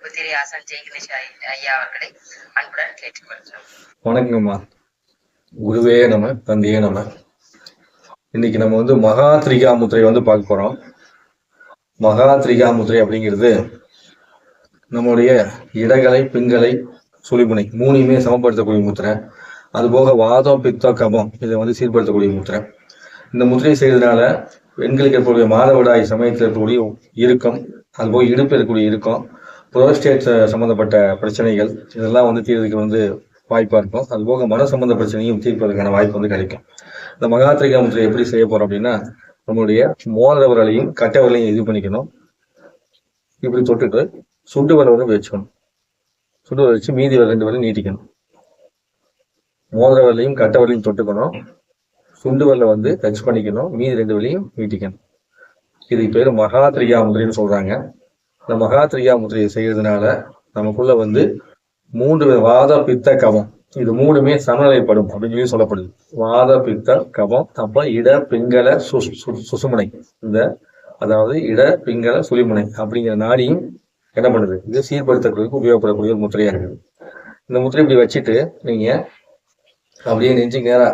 புத்திரி ஆசான் ஜெய் கணேஷ் ஐயா அவர்களை அன்புடன் கேட்டுக்கொள்கிறோம். வணக்கங்கம்மா. குருவே நம, தந்தையே நம. இன்னைக்கு நம்ம மகா திரிகா முத்திரை பார்க்க போறோம். மகா திரிகா முத்திரை அப்படிங்கிறது நம்முடைய இடகலை, பிங்கலை, சுழிமுனை மூணையுமே சமப்படுத்தக்கூடிய முத்திரை. அதுபோக வாதம், பித்தம், கபம் இதை சீர்படுத்தக்கூடிய முத்திரை. இந்த முத்திரை செய்யறதுனால பெண்களுக்கு இருக்கக்கூடிய மாதவிடாய் சமயத்தில் இருக்கக்கூடிய இறுக்கம், அதுபோக இடுப்பு இருக்கக்கூடிய இறுக்கம், புரோஸ்டேட் சம்பந்தப்பட்ட பிரச்சனைகள் இதெல்லாம் தீர்வுக்கு வாய்ப்பா இருக்கும். அதுபோக மன சம்பந்த பிரச்சனையும் தீர்ப்பதற்கான வாய்ப்பு கிடைக்கும். இந்த மகா திரிகா முத்திரை எப்படி செய்ய போறோம் அப்படின்னா, நம்மளுடைய மோதிர விரலையும் கட்டை விரலையும் இது பண்ணிக்கணும். இப்படி தொட்டுட்டு சுண்டு விரலை வச்சுக்கணும். சுண்டு விரல் வச்சு மீதி ரெண்டு விரலையும் நீட்டிக்கணும். மோதிர விரலையும் கட்டை விரலையும் தொட்டுக்கணும். சுண்டு விரலை டச் பண்ணிக்கணும். மீதி ரெண்டு விரலையும் நீட்டிக்கணும். இது பேரு மகா திரிகா முத்திரைன்னு சொல்றாங்க. இந்த மகா திரிகா முத்திரையை செய்யறதுனால நமக்குள்ள 3 வாத, பித்த, கபம் இது மூணுமே சமநிலைப்படும் அப்படின்னு சொல்லப்படுது. வாத, பித்த, கபம், அப்ப இட, பிங்கள, சுசுமுனை, அதாவது இட, பிங்கள, சுழிமுனை அப்படிங்கிற நாடியும் என்ன பண்ணுது, இது சீர்படுத்தக்கூடிய உபயோகப்படக்கூடிய ஒரு முத்திரையா இருக்குது. இந்த முத்திரை இப்படி வச்சுட்டு நீங்க அப்படியே நெஞ்சுக்கு நேரா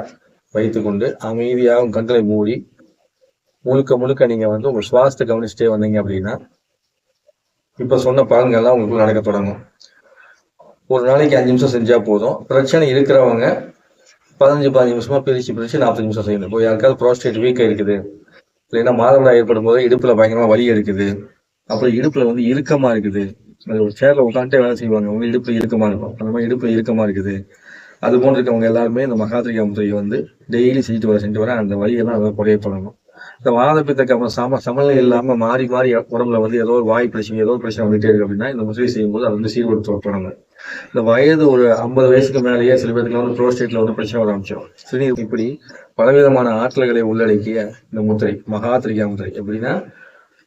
வைத்து கொண்டு அமைதியாக கண்களை மூடி முழுக்க நீங்க உங்க சுவாசத்தை கவனிச்சுட்டே வந்தீங்க அப்படின்னா இப்ப சொன்ன பலன்கள்லாம் உங்களுக்கு நடக்க தொடங்கும். ஒரு நாளைக்கு 5 நிமிஷம் செஞ்சா போதும். பிரச்சனை இருக்கிறவங்க 15 நிமிஷமா பிரிச்சு 40 நிமிஷம் செய்யணும். இப்போ யாருக்காவது ப்ரோஸ்டேட் வீக்கா இருக்குது, இல்லைன்னா மாதவிடாய் ஏற்படும் போது இடுப்புல பயங்கரமா வலி எடுக்குது, அப்புறம் இடுப்புல இறுக்கமா இருக்குது, அது ஒரு சேர்ல உட்காந்துட்டே வேலை செய்வாங்க, உங்க இடுப்பு இறுக்கமா இருக்கும், அந்த மாதிரி இடுப்பு இறுக்கமா இருக்குது, அது போன்று இருக்கவங்க எல்லாருமே இந்த மகா திரிகா முத்திரையை டெய்லி செஞ்சுட்டு வர அந்த வலியெல்லாம் குறைய தொடங்கும். இந்த வாத பித்த கபம் சமநிலை இல்லாம மாறி உடம்புல ஏதோ ஒரு வாய் பிரச்சனை, ஏதோ ஒரு பிரச்சனை வந்துட்டே இருக்கு அப்படின்னா இந்த முத்திரை செய்யும் போது அது சீர்படுத்த தொடங்கும். இந்த வயது ஒரு 50 வயசுக்கு மேலேயே சில பேருக்கு புரோஸ்டேட்ல பிரச்சனை வர ஆரம்பிச்சிடும். சரி, இப்படி பலவிதமான ஆற்றல்களை உள்ளடக்கிய இந்த முத்திரை மகா திரிகா முத்திரை எப்படின்னா,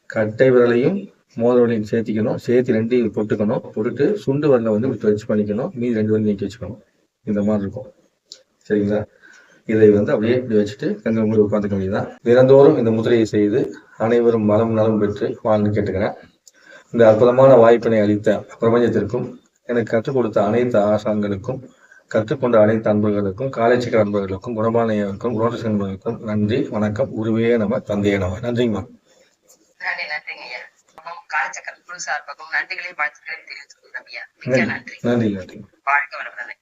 கட்டை விரலையும் மோதிரலையும் சேர்த்திக்கணும். சேர்த்து ரெண்டையும் தொட்டுக்கணும். தொட்டுட்டு சுண்டு விரலை வச்சு பண்ணிக்கணும். மீதி 2 விரலையும் நீக்கி வச்சுக்கணும். இந்த மாதிரி இருக்கும். சரிங்களா? இதை அப்படியே இப்படி வச்சுட்டு கண்கள் மூடி உட்காந்துக்க வேண்டியதான். தினந்தோறும் இந்த முத்திரையை செய்து அனைவரும் மலம் நலம் பெற்று வாழ்ந்து கேட்டுக்கிறேன். இந்த அற்புதமான வாய்ப்பினை அளித்த பிரபஞ்சத்திற்கும், எனக்கு கற்றுக் கொடுத்த அனைத்து ஆசான்களுக்கும், கற்றுக்கொண்ட அனைத்து அன்பர்களுக்கும், காலைச்சிக்கர அன்பர்களுக்கும், குணபானையருக்கும், ரோட்டஸ் அன்பர்களுக்கும் நன்றி, வணக்கம். குருவே நம, தந்தையே நம. நன்றிங்கம்மா. நன்றிங்க ஐயா. காலச்சக்கர குழு சார்பாகவும் நன்றிகளையும் வாழ்த்துக்களையும் தெரிவித்துக் கொள்கிறேன் ஐயா. நன்றி. வாழ்க வளமுடன்.